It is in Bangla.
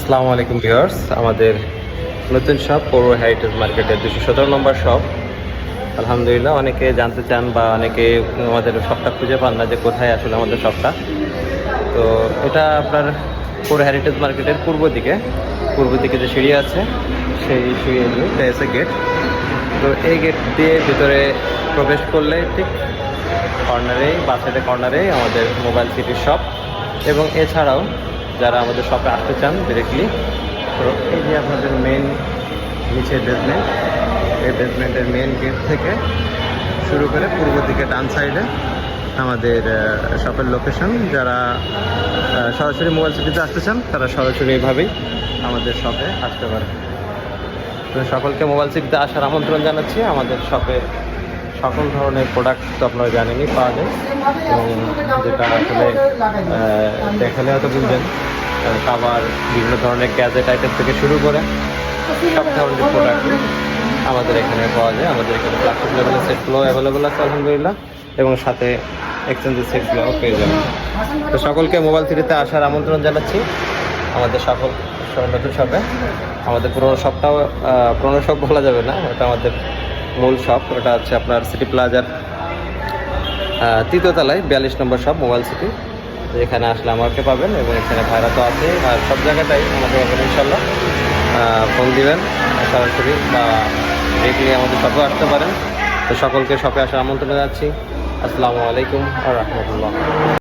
আসসালামু আলাইকুম ভিউয়ার্স, আমাদের নতুন শপ পৌর হেরিটেজ মার্কেটের 217 নম্বর শপ। আলহামদুলিল্লাহ, অনেকে জানতে চান বা অনেকে আমাদের শপটা খুঁজে পান না যে কোথায় আসলে আমাদের শপটা। তো এটা আপনার পৌর হেরিটেজ মার্কেটের পূর্ব দিকে যে সিঁড়ি আছে সেই সিঁড়ি এসে গেট। তো এই গেট দিয়ে ভিতরে প্রবেশ করলে ঠিক বাঁ সাইডে কর্নারেই আমাদের মোবাইল সিটির শপ। এবং এছাড়াও যারা আমাদের শপে আসতে চান ডিরেক্টলি, তো এই যে আপনাদের মেন নিচে বেসমেন্ট, এই বেসমেন্টের মেন গেট থেকে শুরু করে পূর্ব দিকে ডান সাইডে আমাদের শপের লোকেশন। যারা সরাসরি মোবাইল সিটিতে আসতে চান তারা সরাসরি এইভাবেই আমাদের শপে আসতে পারে। তো সকলকে মোবাইল সিটিতে আসার আমন্ত্রণ জানাচ্ছি। আমাদের শপে সকল ধরনের প্রোডাক্ট তো আপনারা জানেনই পাওয়া যায়, এবং যেটা আসলে দেখালে হয়তো বুঝবেন, খাবার, বিভিন্ন ধরনের গ্যাজেট আইটেম থেকে শুরু করে সব ধরনের প্রোডাক্ট আমাদের এখানে পাওয়া যায়। আমাদের এখানে প্লাস্টিক লেভেলের সেটগুলো অ্যাভেলেবেল আছে আলহামদুলিল্লাহ, এবং সাথে এক্সচেঞ্জের সেটগুলোও পেয়ে যাবেন। তো সকলকে মোবাইল সিটিতে আসার আমন্ত্রণ জানাচ্ছি আমাদের সকল নতুন শপে। আমাদের পুরোনো শপ বলা যাবে না, ওটা আমাদের মূল শপ। ওটা হচ্ছে আপনার সিটি প্লাজার 3য় তলায় 42 নম্বর শপ মোবাইল সিটি। এখানে আসলে আমাকে পাবেন, এবং এখানে ভাড়া তো আছে, আর সব জায়গাটাই আমাদের পাবেন ইনশাল্লাহ। ফোন দিবেন সরাসরি বা ডিরেক্টলি আমাদের শপে আসতে পারেন। তো সকলকে শপে আসার আমন্ত্রণ জানাচ্ছি। আসসালামু আলাইকুম ওয়া রাহমাতুল্লাহ।